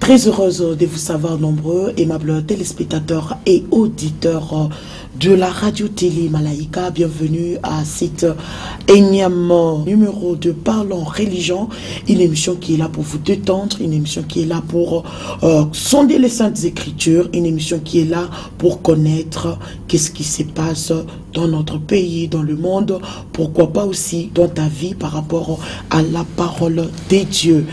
Très heureuse de vous savoir nombreux, aimables téléspectateurs et auditeurs de la radio-télé Malaika. Bienvenue à cet énième numéro de Parlons Religion, une émission qui est là pour vous détendre, une émission qui est là pour sonder les Saintes Écritures, une émission qui est là pour connaître qu'est-ce qui se passe dans notre pays, dans le monde, pourquoi pas aussi dans ta vie par rapport à la parole des dieux.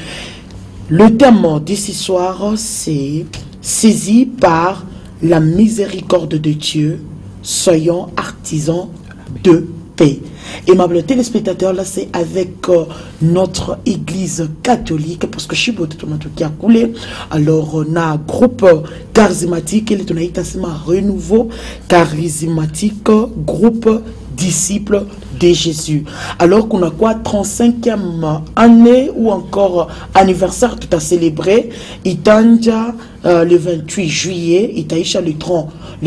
Le thème d'ici soir, c'est saisi par la miséricorde de Dieu, soyons artisans de paix. Aimables téléspectateurs, là c'est avec notre église catholique, parce que je suis qui a coulé. Alors on a un groupe charismatique, il est un renouveau charismatique, groupe disciples de Jésus. Alors qu'on a quoi, 35e année ou encore anniversaire tout à célébrer. Itanja le 28 juillet, Itaïcha le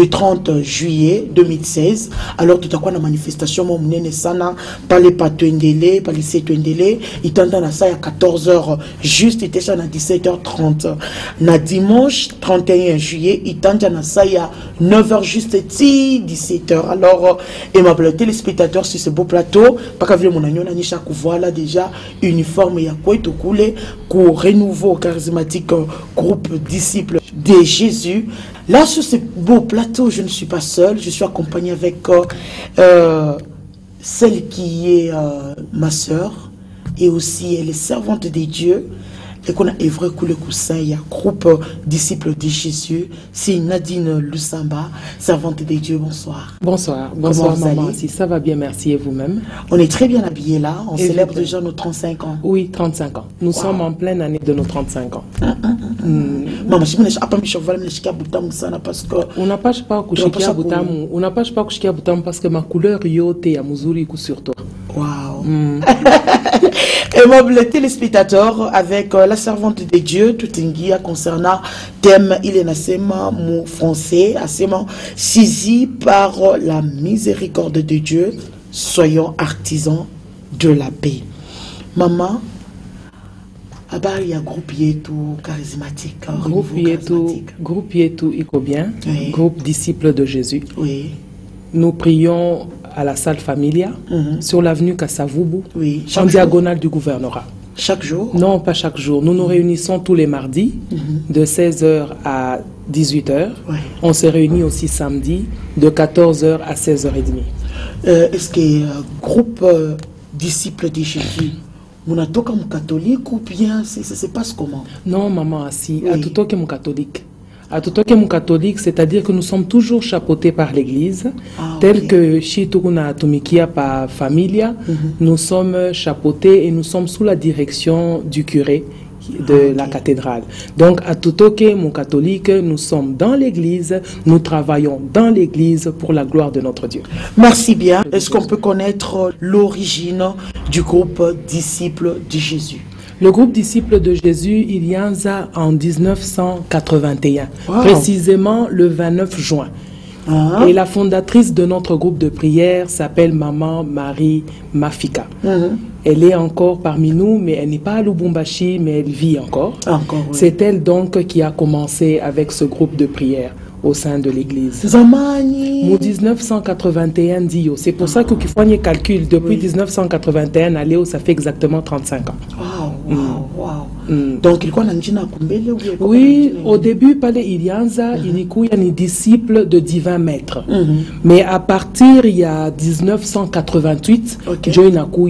30 juillet 2016. Alors tout à quoi la manifestation mon sana par les patouendele, par les setouendele, Itanja na ça à 14h juste, Itaïcha na 17h30. Na dimanche 31 juillet, Itanja na ça à 9h juste 17h. Alors aimable téléspectateurs sur ce beau plateau, pas qu'à mon agnon na chaque voilà déjà uniforme et à quoi tout coulé pour renouveau charismatique groupe disciples de Jésus. Là sur ce beau plateau, je ne suis pas seule, je suis accompagnée avec celle qui est ma sœur et aussi elle est servante de Dieu. Et qu'on a œuvré le coussin, il y a un groupe disciples de Jésus, c'est Nadine Lusamba, servante de Dieu, bonsoir. Bonsoir, bonsoir maman, si ça va bien, merci et vous-même. On est très bien habillés là, on célèbre déjà nos 35 ans. Oui, 35 ans, nous sommes en pleine année de nos 35 ans. Maman, je ne sais pas parce que... On n'a pas kushikia butamu parce que ma couleur yote ya muzuri sur toi. Waouh. Aimable téléspectateurs, avec la servante de Dieu, tout ingia concernant thème, il est nassema mot français, assément saisi par la miséricorde de Dieu, soyons artisans de la paix. Maman, il y a groupe Yetou charismatique. Groupe Yetou iko bien, oui. Groupe disciples de Jésus. Oui. Nous prions à la salle Familia, sur l'avenue Kassavubu, oui, en diagonale du gouvernorat. Chaque jour? Non, pas chaque jour. Nous nous réunissons tous les mardis, de 16h à 18h. Oui. On se réunit aussi samedi, de 14h à 16h30. Est-ce que groupe disciples de Jésus, on a tout comme catholique ou bien ça se passe comment? Non, maman, si, oui. à tout comme catholique. À tout comme catholique, c'est-à-dire que nous sommes toujours chapeautés par l'Église, tel que chez Tukuna Tumikia par Familia, nous sommes chapeautés et nous sommes sous la direction du curé de la cathédrale. Donc, à tout mon catholique, nous sommes dans l'Église, nous travaillons dans l'Église pour la gloire de notre Dieu. Merci bien. Est-ce qu'on peut connaître l'origine du groupe disciples de Jésus? Le groupe disciples de Jésus, il y en a en 1981, précisément le 29 juin. Et la fondatrice de notre groupe de prière s'appelle Maman Marie Mafika. Elle est encore parmi nous, mais elle n'est pas à Lubumbashi, mais elle vit encore. Oui. C'est elle donc qui a commencé avec ce groupe de prière au sein de l'église. Zamani. 1981 Dio. C'est pour ça que qu'il faut un calcul. Depuis 1981 à Léo, ça fait exactement 35 ans. Donc, il y a oui, au début, il y a des disciples de divins maîtres. Mais à partir il y a 1988, il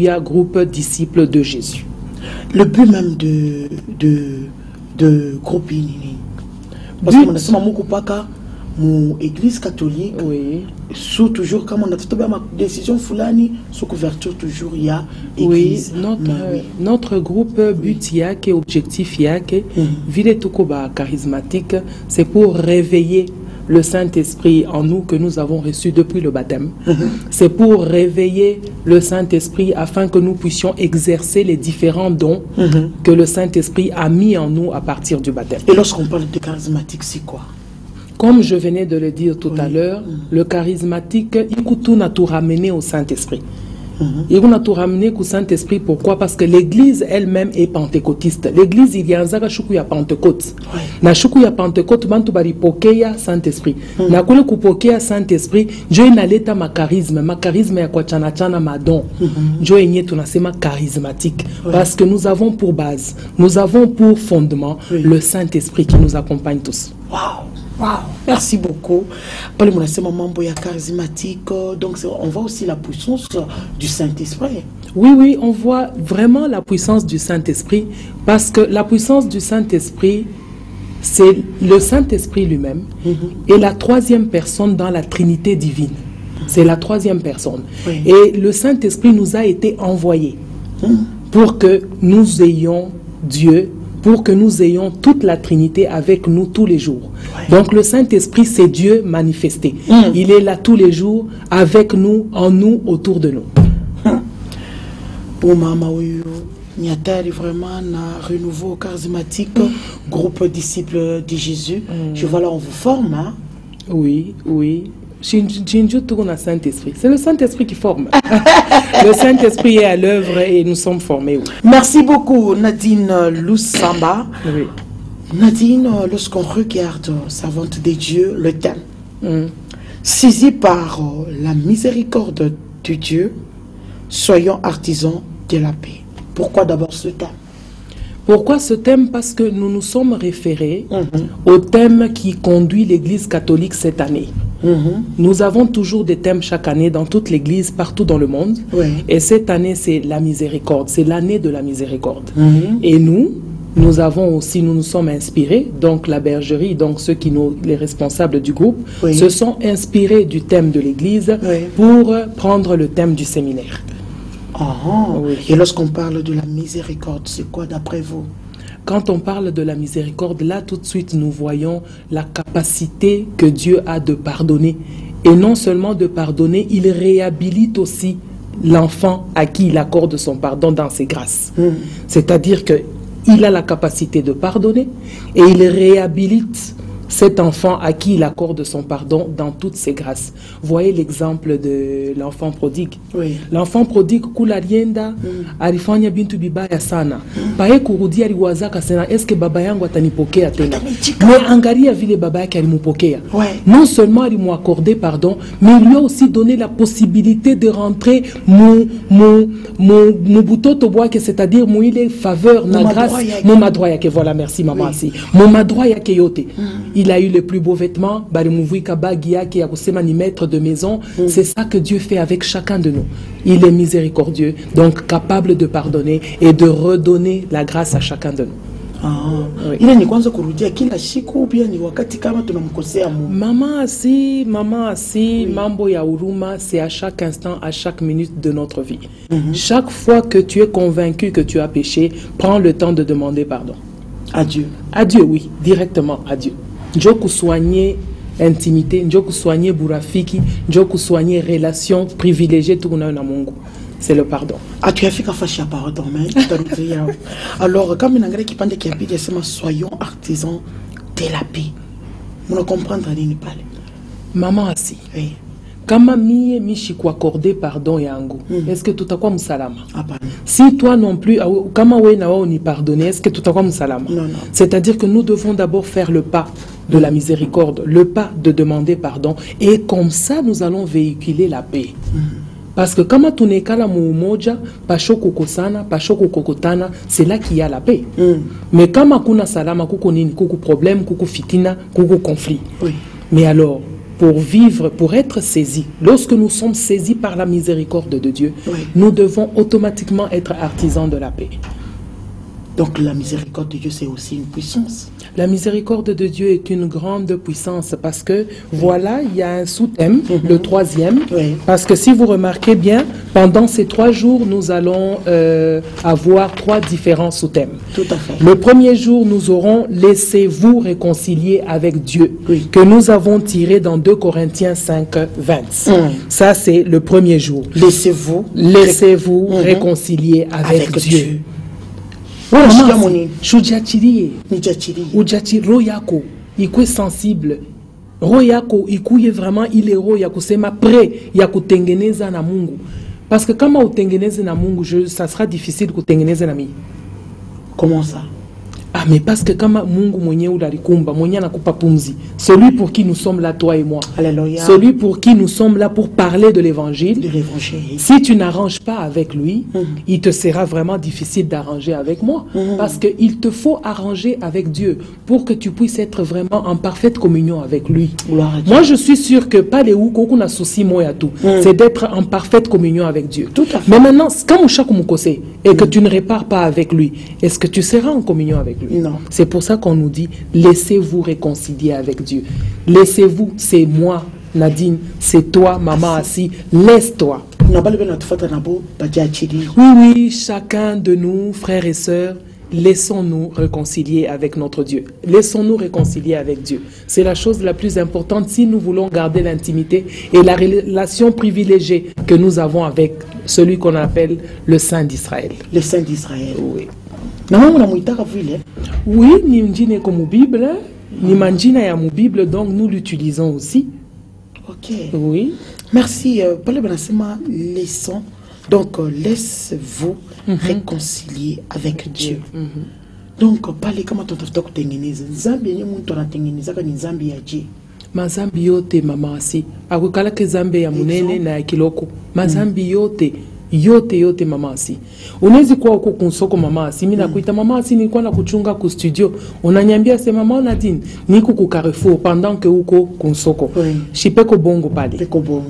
y a un groupe disciples de Jésus. Le but même de groupe parce que mon église catholique, oui. Sous toujours, comme on a fait ma décision fulani, sous couverture toujours il y a église. Oui, notre groupe but yak et objectif yak, ville tukoba charismatique, c'est pour réveiller le Saint-Esprit en nous que nous avons reçu depuis le baptême. C'est pour réveiller le Saint-Esprit afin que nous puissions exercer les différents dons que le Saint-Esprit a mis en nous à partir du baptême. Et lorsqu'on parle de charismatique, c'est quoi? Comme je venais de le dire tout à l'heure, le charismatique, il a tout ramené au Saint-Esprit. Et on a tout ramené au Saint-Esprit. Pourquoi? Parce que l'église elle-même est pentecôtiste. L'église, il y a un zaka choukou ya Pentecôte. Na choukou ya Pentecôte, bantu bari pokeya Saint-Esprit. Na kule kupokeya Saint-Esprit, Dieu inaleta ma charisme ya kwa chana chana madon. Dieu enye tunasema charismatique. Parce que nous avons pour base, nous avons pour fondement le Saint-Esprit qui nous accompagne tous. Wow, merci beaucoup. Parlez moi c'est mambo ya charismatique, donc on voit aussi la puissance du Saint-Esprit. Oui, on voit vraiment la puissance du Saint-Esprit parce que la puissance du Saint-Esprit, c'est le Saint-Esprit lui-même et la troisième personne dans la Trinité divine. C'est la troisième personne. Et le Saint-Esprit nous a été envoyé pour que nous ayons Dieu, pour que nous ayons toute la Trinité avec nous tous les jours. Donc le Saint-Esprit, c'est Dieu manifesté. Il est là tous les jours avec nous, en nous, autour de nous. Pour Mama Oyo, Niatari vraiment na renouveau charismatique, groupe disciples de Jésus. Je vois là, on vous forme. Hein? Oui. Jinju tourne à Saint-Esprit. C'est le Saint-Esprit qui forme. Le Saint-Esprit est à l'œuvre et nous sommes formés. Oui. Merci beaucoup, Nadine Loussamba. Oui. Nadine, lorsqu'on regarde Servante de Dieu, le thème, saisi par la miséricorde de Dieu, soyons artisans de la paix. Pourquoi d'abord ce thème? Pourquoi ce thème? Parce que nous nous sommes référés au thème qui conduit l'Église catholique cette année. Nous avons toujours des thèmes chaque année dans toute l'Église, partout dans le monde. Et cette année, c'est la miséricorde. C'est l'année de la miséricorde. Et nous avons aussi, nous nous sommes inspirés, donc la bergerie, donc les responsables du groupe, se sont inspirés du thème de l'Église pour prendre le thème du séminaire. Et lorsqu'on parle de la miséricorde, c'est quoi d'après vous? Quand on parle de la miséricorde, là tout de suite nous voyons la capacité que Dieu a de pardonner. Et non seulement de pardonner, il réhabilite aussi l'enfant à qui il accorde son pardon dans ses grâces. C'est-à-dire qu'il a la capacité de pardonner et il réhabilite cet enfant à qui il accorde son pardon dans toutes ses grâces. Voyez l'exemple de l'enfant prodigue. L'enfant prodigue, kula lienda, alifanya bintu bibaya sana. Pae kurudi aliwazaka sana, eske baba yangu atanipokea tena. Mais angalia vile baba yake alimupokea. Non seulement il m'a accordé pardon, mais il lui a aussi donné la possibilité de rentrer mon butoto boake, c'est-à-dire mon ile faveur, na grâce, mon madroya yake. Voilà, merci maman asi. Mon madroya yake yote. Il a eu les plus beaux vêtements, qui a ni maître de maison. C'est ça que Dieu fait avec chacun de nous. Il est miséricordieux, donc capable de pardonner et de redonner la grâce à chacun de nous. Maman assi, mambo ya huruma, c'est à chaque instant, à chaque minute de notre vie. Chaque fois que tu es convaincu que tu as péché, prends le temps de demander pardon. À Dieu. À Dieu, oui, directement à Dieu. Njoku soigner intimité, njoku soigner burafiki, njoku soigner relation privilégiée tout na Mungu. C'est le pardon. Ah, tu as fait qu'à faire pardon, mais alors, comme une anglaise qui parle qui habite, c'est soyons artisans de la paix. On comprendre à l'île parler. Maman assi. Oui. Kama mie mishi kuaccorde pardon yangu, est-ce que tutakuwa msalama? Si toi non plus, kama we na wao ni pardonner, est-ce que tutakuwa msalama? Non. C'est-à-dire que nous devons d'abord faire le pas de la miséricorde, le pas de demander pardon, et comme ça nous allons véhiculer la paix. Parce que kama tunekala muumoja, pashoko kosana, pashoko kokotana, c'est là qu'il y a la paix. Mais kama kuna salama, kuko nini, kuko problème, kuko fitina, kuko conflit. Mais alors, pour vivre, pour être saisis, lorsque nous sommes saisis par la miséricorde de Dieu, nous devons automatiquement être artisans de la paix. Donc la miséricorde de Dieu, c'est aussi une puissance. La miséricorde de Dieu est une grande puissance parce que, voilà, il y a un sous-thème, le troisième. Parce que si vous remarquez bien, pendant ces 3 jours, nous allons avoir 3 différents sous-thèmes. Tout à fait. Le premier jour, nous aurons « Laissez-vous réconcilier avec Dieu » que nous avons tiré dans 2 Corinthiens 5, 20. Ça, c'est le premier jour. Laissez-vous réconcilier avec Dieu. Roho yako ikwe sensible, roho yako ikuye vraiment ile roho ya kusema pre ya kutengeneza na Mungu. Parce que kama utengeneze na Mungu, ça sera difficile kutengeneze na mimi. Comment ça? Ah, mais parce que kama Mungu mwenye ulalikumba, mwenye anakupa pumzi, celui pour qui nous sommes là, toi et moi, Alléluia. celui pour qui nous sommes là pour parler de l'évangile, si tu n'arranges pas avec lui, il te sera vraiment difficile d'arranger avec moi. Parce qu'il te faut arranger avec Dieu pour que tu puisses être vraiment en parfaite communion avec lui. Moi, je suis sûr que pas les ou qu'on a souci moi à tout, c'est d'être en parfaite communion avec Dieu. Tout à fait. Mais maintenant, quand et que tu ne répares pas avec lui, est-ce que tu seras en communion avec lui? Non. C'est pour ça qu'on nous dit, laissez-vous réconcilier avec Dieu. Laissez-vous, c'est moi, Nadine, c'est toi, maman assis, laisse-toi. Oui, chacun de nous, frères et sœurs, laissons-nous réconcilier avec notre Dieu. Laissons-nous réconcilier avec Dieu. C'est la chose la plus importante si nous voulons garder l'intimité et la relation privilégiée que nous avons avec celui qu'on appelle le Saint d'Israël. Le Saint d'Israël. Oui. Oui, ni njine comme Bible, ni manjina ya Bible, donc nous l'utilisons aussi. Ok. Oui. Merci. Laissons. Donc, laissez-vous réconcilier avec Dieu. Donc, parlez comment tu as tengeneza. Nzambi yenye muntu anatengeneza ni nzambi ya Dieu. Mazambi yote mama asi. Akukala ke zambi ya munene na ya kiloko. Mazambi yote. Yote mama asi. Unezi kuwa uko kunsoko mama asi. Mina kuita mama asi nilikuwa na kuchunga ku studio. Unanyambia se mama Nadine niku ku Carrefour pendant que uko kunsoko. Shipeko bongo pale.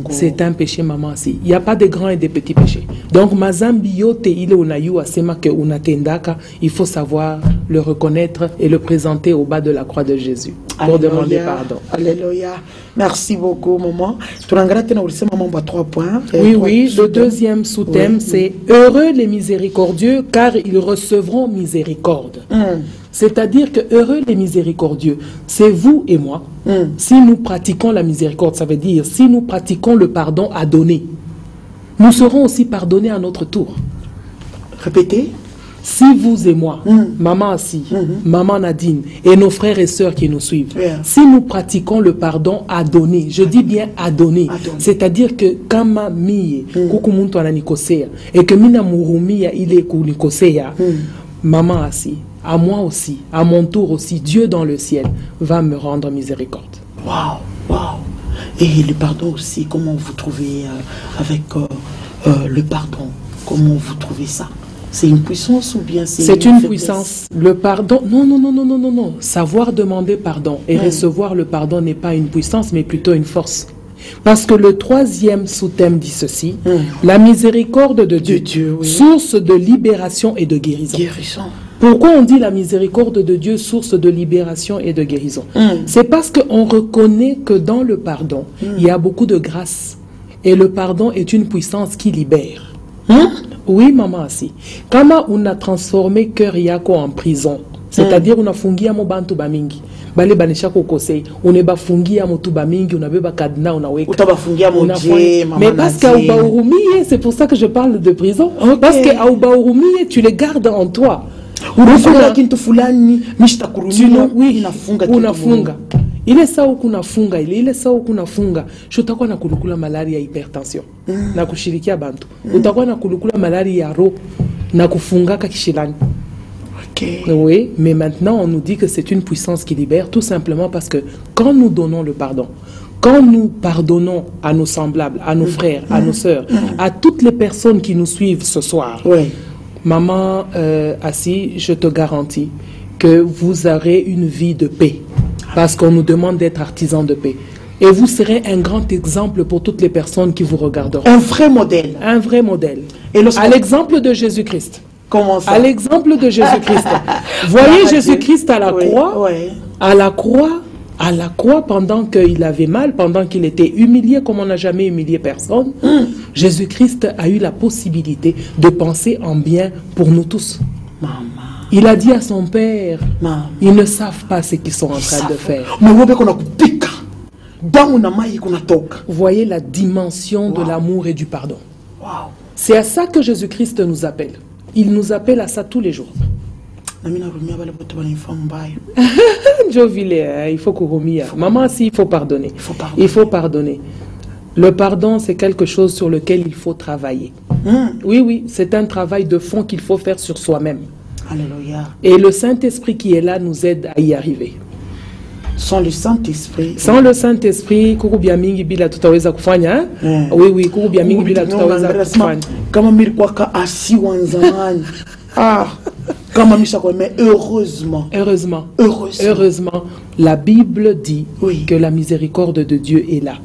C'est un péché mama asi. Il y a pas de grands et de petits péchés. Donc mazambi yote ile unayua sema que unatendaka, il faut savoir le reconnaître et le présenter au bas de la croix de Jésus pour demander pardon. Alléluia. Merci beaucoup maman. Tu n'as pas maman 3 points. Oui, le deuxième sous-thème c'est heureux les miséricordieux car ils recevront miséricorde. C'est-à-dire que heureux les miséricordieux, c'est vous et moi. Si nous pratiquons la miséricorde, ça veut dire si nous pratiquons le pardon à donner, nous serons aussi pardonnés à notre tour. Répétez. Si vous et moi, maman Assi, maman Nadine et nos frères et sœurs qui nous suivent, si nous pratiquons le pardon à donner, je dis bien à donner, c'est-à-dire que kama miye kukumuntu ananikosea et que mina murumia ile kunikosea, maman Assi, à moi aussi, à mon tour aussi, Dieu dans le ciel va me rendre miséricorde. Waouh. Et le pardon aussi, comment vous trouvez avec le pardon? Comment vous trouvez ça? C'est une puissance ou bien c'est une puissance. Le pardon, non. Savoir demander pardon et recevoir le pardon n'est pas une puissance, mais plutôt une force. Parce que le troisième sous-thème dit ceci, la miséricorde de Dieu, source de libération et de guérison. Pourquoi on dit la miséricorde de Dieu, source de libération et de guérison? C'est parce qu'on reconnaît que dans le pardon, il y a beaucoup de grâce. Et le pardon est une puissance qui libère. Oui, maman, si. Kama on a transformé cœur yako en prison, c'est-à-dire on a fungia mo bantu bamingi. Bale banisha kokosei, on est bafungia mo tu bamingi, on a beba kadna, on a weka. Uta bafungia mo dje, maman. Mais parce qu'à Ubaurumie, c'est pour ça que je parle de prison. Parce qu'à Ubaurumie, tu les gardes en toi. Unafunga kintu fulani, mishtakurumia, unafunga. Ile sawa kunafunga, ile sawa kunafunga, utakuwa na kulukula malaria ya hypertension, na kushirikia bantu. Utakuwa na kulukula malaria ya roho, na kufungaka kishilani. Oui, mais maintenant on nous dit que c'est une puissance qui libère, tout simplement parce que quand nous donnons le pardon, quand nous pardonnons à nos semblables, à nos frères, à nos sœurs, à toutes les personnes qui nous suivent ce soir, maman Assi, je te garantis que vous aurez une vie de paix. Parce qu'on nous demande d'être artisans de paix. Et vous serez un grand exemple pour toutes les personnes qui vous regarderont. Un vrai modèle. Un vrai modèle. Et à l'exemple de Jésus-Christ. Comment ça? À l'exemple de Jésus-Christ. Voyez Jésus-Christ à la croix. À la croix, pendant qu'il avait mal, pendant qu'il était humilié comme on n'a jamais humilié personne, Jésus-Christ a eu la possibilité de penser en bien pour nous tous. Maman. Il a dit à son père, ils ne savent pas ce qu'ils sont en train de faire. Voyez la dimension de l'amour et du pardon. C'est à ça que Jésus-Christ nous appelle. Il nous appelle à ça tous les jours. Il faut que maman, si, il faut pardonner. Il faut pardonner. Le pardon, c'est quelque chose sur lequel il faut travailler. Oui, oui, c'est un travail de fond qu'il faut faire sur soi-même. Alléluia. Et le Saint-Esprit qui est là nous aide à y arriver. Sans le Saint-Esprit. Sans le Saint-Esprit, kurubia mingi bila tutaweza kufanya. Oui, oui, kurubia mingi bila tutaweza kufanya. Kama milikuwa asi wanzamani. Ah, kama misako, mais heureusement. Heureusement. Heureusement, la Bible dit que la miséricorde de Dieu est là.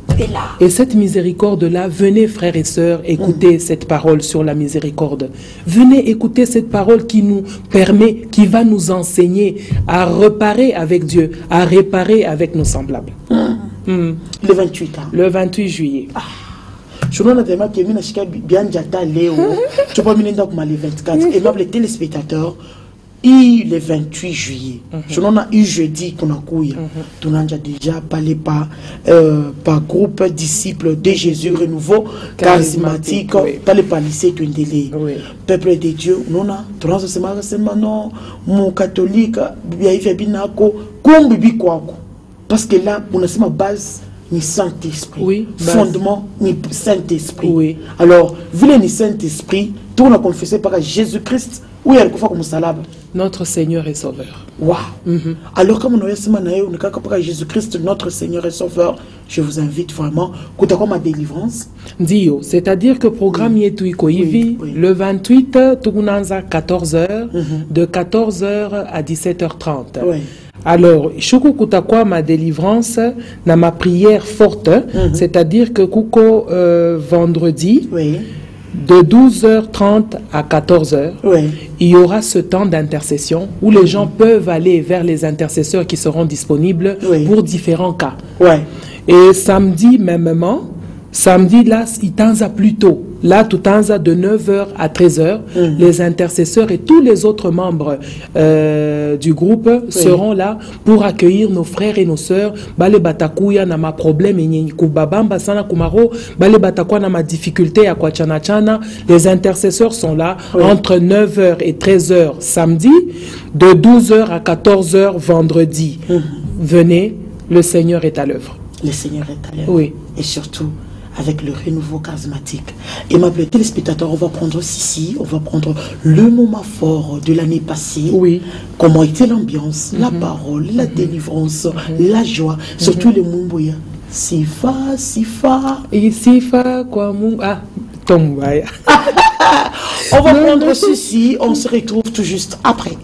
Et cette miséricorde-là, venez frères et sœurs, écoutez cette parole sur la miséricorde. Venez écouter cette parole qui nous permet, qui va nous enseigner à reparer avec Dieu, à réparer avec nos semblables. Le 28 ans. Le 28 juillet. Je ne sais pas si je suis bien Léo. Je peux me dire le 24. Et même les téléspectateurs, le 28 juillet. Je n'en ai eu jeudi qu'on a couillé. On a déjà parlé par groupe disciples de Jésus renouveau charismatique. Parlé par lycée Twindélé. Peuple de Dieu, on a non mon catholique, parce que là, on a ma base. Ni Saint-Esprit, fondement ni Saint-Esprit. Alors, vu le Saint-Esprit, tout on a confessé par Jésus-Christ, oui, elle comme salade. Notre Seigneur et Sauveur. Wow. Alors, comme on a Jésus-Christ, notre Seigneur et Sauveur, je vous invite vraiment, quand tu ma délivrance. Dio, c'est-à-dire que le programme est le 28, Tugunanza 14h, de 14h à 17h30. Alors, Choukou Koutakwa, ma délivrance, dans ma prière forte, c'est-à-dire que Kouko, vendredi, de 12h30 à 14h, il y aura ce temps d'intercession où les gens peuvent aller vers les intercesseurs qui seront disponibles pour différents cas. Et samedi, mêmement, samedi, là, il t'enza plus tôt. Là, tout t'enza de 9h à 13h. Les intercesseurs et tous les autres membres du groupe seront là pour accueillir nos frères et nos sœurs. Bale batakuya na ma problème et kubabamba sana kumaro. Bale batakuya na ma difficulté à kwa chana chana. Les intercesseurs sont là entre 9h et 13h samedi, de 12h à 14h vendredi. Venez, le Seigneur est à l'œuvre. Le Seigneur est à l'œuvre. Oui. Et surtout, avec le renouveau charismatique. Et ma téléspectateur, on va prendre ici, on va prendre le moment fort de l'année passée. Comment était l'ambiance, la parole, la délivrance, la joie, surtout le Mumbuya. Sifa, Sifa. Et Sifa, quoi, Mumbuya. Tombaya. On va prendre ceci, on se retrouve tout juste après.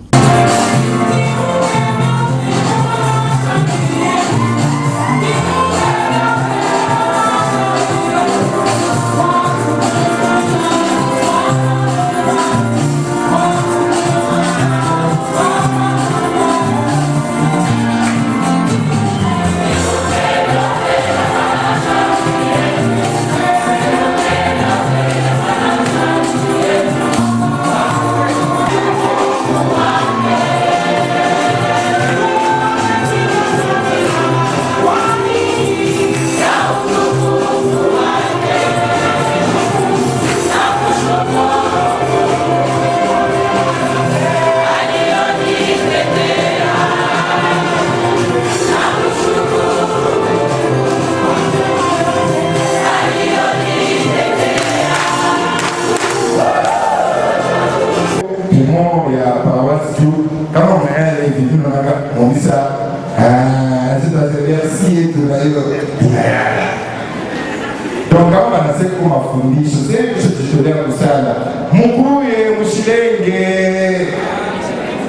Donc kama banasema kwa mafundisho sasa tutolea msala mkuye mshilenge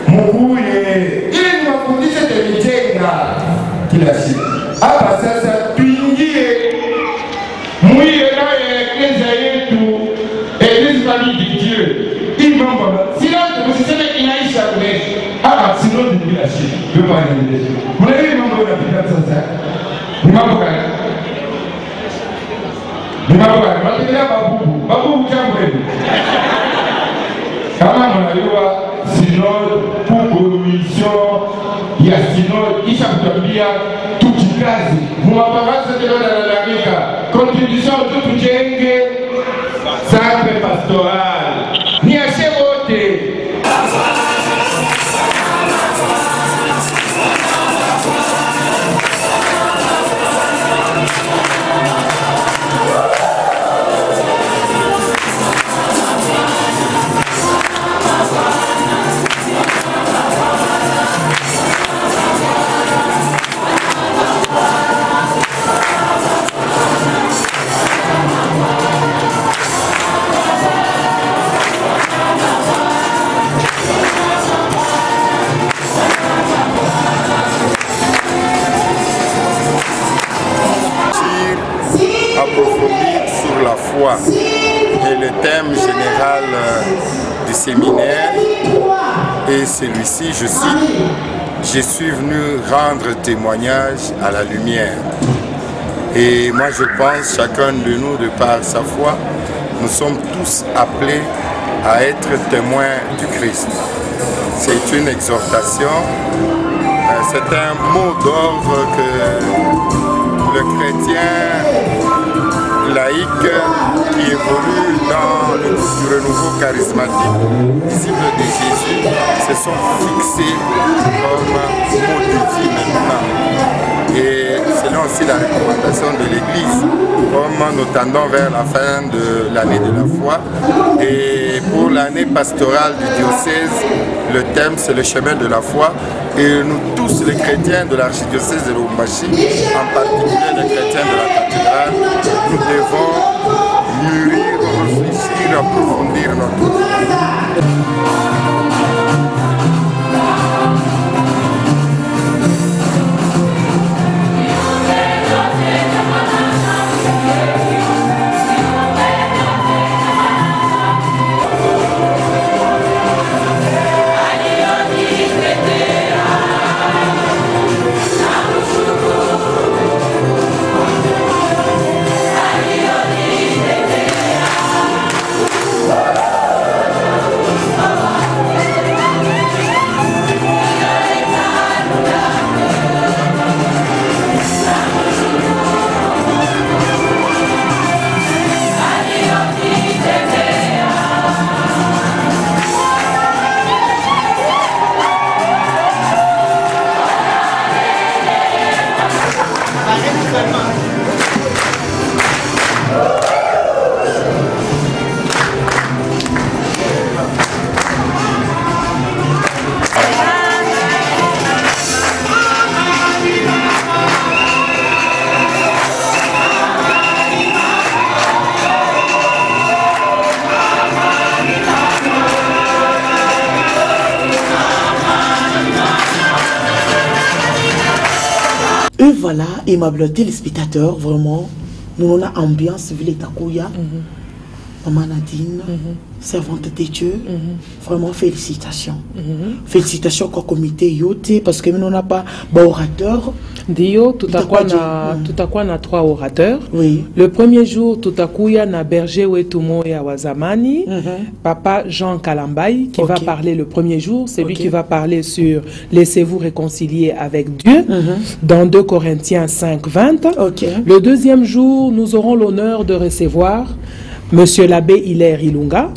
mkuye ili mafundisho temijenga kila siku hapa sasa tuingie muiye naye eklesia yetu église famille de Dieu il mambo sinon msiseme inaisha kule hapa sinon ni bila shida ndio maana ni kuna hili mambo yanapita sasa ni mambo gani ni mambo gani mategemea babubu jambo hili kama mnajua synode pour commission ya synode isha kutambia tukikazi mumaparasa tena nalalamika contribution tu tujenge centre pastoral ni ashe wote foi est le thème général du séminaire. Et celui-ci, je cite, « Je suis venu rendre témoignage à la lumière ». Et moi je pense, chacun de nous, de par sa foi, nous sommes tous appelés à être témoins du Christ. C'est une exhortation, c'est un mot d'ordre que le chrétien laïque qui évolue dans le renouveau charismatique, disciple de Jésus, se sont fixés comme mot de vie maintenant. Et selon aussi la recommandation de l'Église, comme nous tendons vers la fin de l'année de la foi. Et pour l'année pastorale du diocèse, le thème c'est le chemin de la foi. Et nous tous les chrétiens de l'archidiocèse de Lubumbashi, en particulier les chrétiens de la cathédrale, nous devons mûrir, réfléchir, approfondir notre foi. Et voilà, aimable téléspectateurs, vraiment, nous avons une ambiance, ville Takuya, Maman Nadine, servante de Dieu, vraiment félicitations. Félicitations au comité Yoté, parce que nous n'avons pas d'orateur. Dio, tout à coup, on a 3 orateurs. Oui. Le premier jour, tout à coup, il y a un berger Wetumo et Awazamani, Papa Jean Kalambay, qui va parler le premier jour. C'est lui qui va parler sur « Laissez-vous réconcilier avec Dieu » dans 2 Corinthiens 5, 20. Le deuxième jour, nous aurons l'honneur de recevoir Monsieur l'abbé Hilaire Ilunga,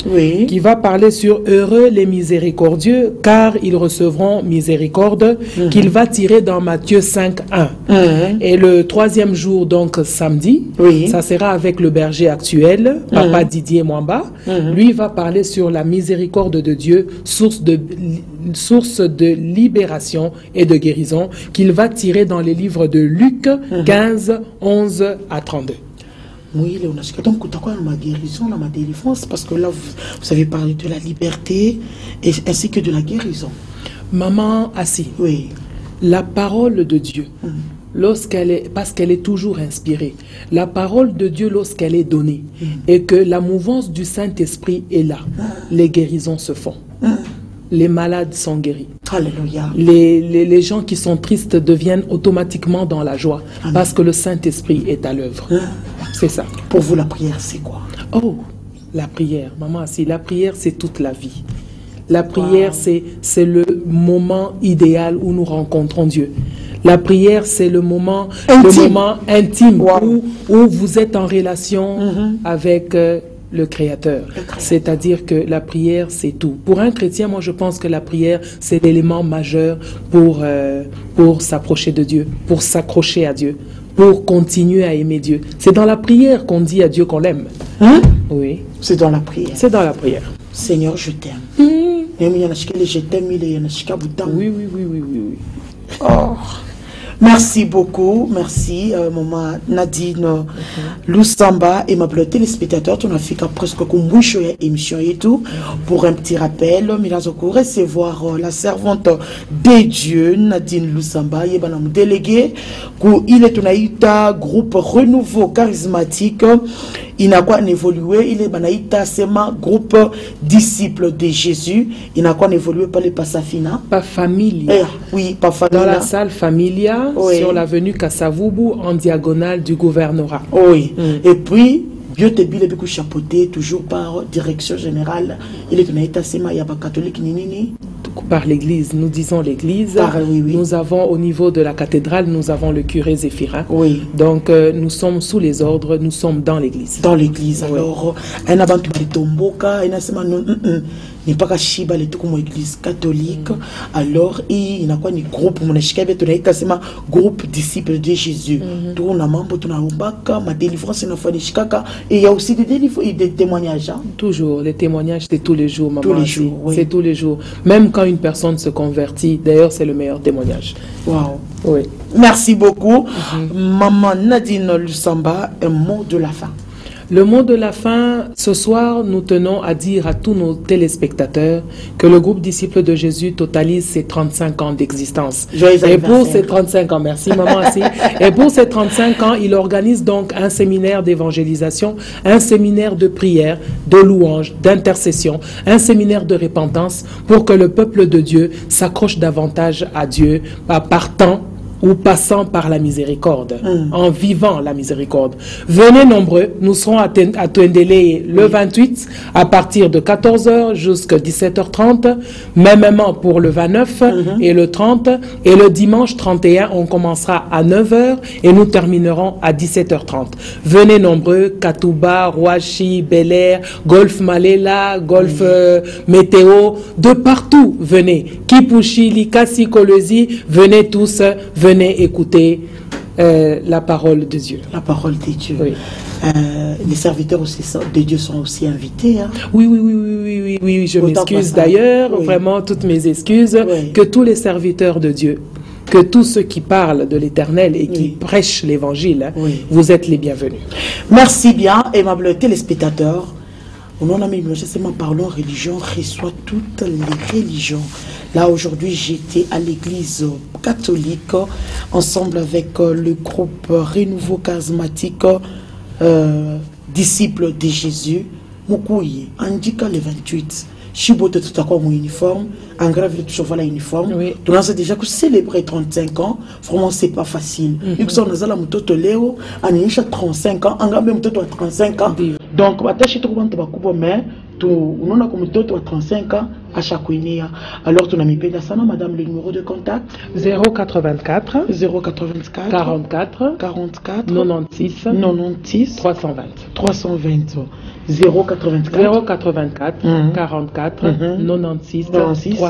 qui va parler sur « Heureux les miséricordieux, car ils recevront miséricorde », qu'il va tirer dans Matthieu 5, 1. Et le troisième jour, donc samedi, ça sera avec le berger actuel, Papa Didier Mwamba. Lui va parler sur la miséricorde de Dieu, source de libération et de guérison, qu'il va tirer dans les livres de Luc 15, 11 à 32. Oui, donc tu as ma guérison, ma délivrance, parce que là, vous avez parlé de la liberté et ainsi que de la guérison. Maman Assi, la parole de Dieu, parce qu'elle est toujours inspirée, la parole de Dieu lorsqu'elle est donnée, et que la mouvance du Saint-Esprit est là, les guérisons se font. Les malades sont guéris. Alléluia. Les gens qui sont tristes deviennent automatiquement dans la joie. Parce que le Saint-Esprit est à l'œuvre. C'est ça. Pour vous, la prière, c'est quoi? Oh, la prière. Maman, si la prière, c'est toute la vie. La prière, c'est le moment idéal où nous rencontrons Dieu. La prière, c'est le moment intime où vous êtes en relation avec le Créateur. C'est-à-dire que la prière, c'est tout. Pour un chrétien, moi, je pense que la prière, c'est l'élément majeur pour s'approcher de Dieu, pour s'accrocher à Dieu, pour continuer à aimer Dieu. C'est dans la prière qu'on dit à Dieu qu'on l'aime. Oui. C'est dans la prière. C'est dans la prière. Seigneur, je t'aime. Je t'aime, oui. Oh. Merci beaucoup, merci maman Nadine Lusamba et ma téléspectateur, tu n'as fait qu'à presque comme émission et tout. Pour un petit rappel, nous allons recevoir la servante des dieux Nadine Lusamba, et ben délégué, il est un groupe renouveau charismatique il n'a quoi évolué, il est banaïta sema groupe disciples de Jésus, il n'a quoi évolué par les Passafina. Pas famille. Oui, pas famille. Dans la salle Familia, sur l'avenue Kassavubu, en diagonale du gouvernorat. Oui. Et puis, Dieu te bile beaucoup chapeauté, toujours par direction générale. Il est un état sema yaba catholique nini. Par l'église, nous disons l'église. Nous avons au niveau de la cathédrale, nous avons le curé Zéphirin. Oui. Donc nous sommes sous les ordres, nous sommes dans l'église. Dans l'église. Alors, un avant tout tomboka, un sema n'est pas qu'à Chiba, les tout comme église catholique. Alors, il n'a quoi ni groupe, mon échec, groupe disciples de Jésus. Tout on a membre, tout on a ombaka, ma délivrance, il et il y a aussi des témoignages. Toujours, les témoignages, c'est tous les jours, maman. Tous les jours, oui. C'est tous les jours. Même quand une personne se convertit, d'ailleurs, c'est le meilleur témoignage. Wow. Oui. Merci beaucoup. Maman Nadine Lusamba, un mot de la fin. Le mot de la fin, ce soir, nous tenons à dire à tous nos téléspectateurs que le groupe Disciples de Jésus totalise ses 35 ans d'existence. Et pour ces 35 ans, merci maman aussi. Et pour ces 35 ans, il organise donc un séminaire d'évangélisation, un séminaire de prière, de louange, d'intercession, un séminaire de repentance pour que le peuple de Dieu s'accroche davantage à Dieu par temps ou passant par la miséricorde, en vivant la miséricorde. Venez nombreux, nous serons à Tuendele le 28 à partir de 14h jusqu'à 17h30, mêmement pour le 29 et le 30, et le dimanche 31, on commencera à 9h et nous terminerons à 17h30. Venez nombreux, Katouba, Rouachi, Bel Air, Golf Malela, Golf Météo, de partout, venez. Kipushi, Likasi, Kolezi, venez tous, venez écouter la parole de Dieu. La parole de Dieu. Oui. Les serviteurs aussi de Dieu sont aussi invités. Hein? Oui, je m'excuse d'ailleurs, vraiment toutes mes excuses, que tous les serviteurs de Dieu, que tous ceux qui parlent de l'Éternel et qui prêchent l'Évangile, vous êtes les bienvenus. Merci bien, aimables téléspectateurs. Au nom de parlons religion, reçoit toutes les religions. Là, aujourd'hui, j'étais à l'église catholique, ensemble avec le groupe Renouveau Charismatique, disciples de Jésus. Moukouye, Andika le 28. Chibote tout à quoi mon uniforme, en grave toujours voilà uniforme. Nous avons déjà célébré 35 ans, vraiment c'est pas facile. Nous sommes dans la moto Léo, on a 35 ans, on a même 35 ans. Donc, on a acheté tout le monde mais on a comme 35 ans à chaque année. Alors, tu as mis pédale ça, madame, le numéro de contact 084 44 96 320 084 44 96 320.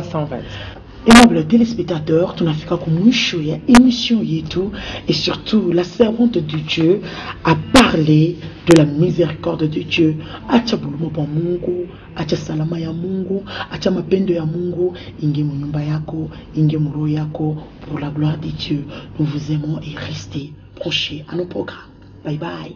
Aimable téléspectateurs, tu n'as fait qu'à émission et surtout la servante de Dieu a parlé de la miséricorde de Dieu. Acha bulumo pa Mungu, acha salama ya Mungu, acha mapendo ya Mungu, inge munyumba yako, inge muro yako, pour la gloire de Dieu. Nous vous aimons et restez branchés à nos programmes. Bye bye.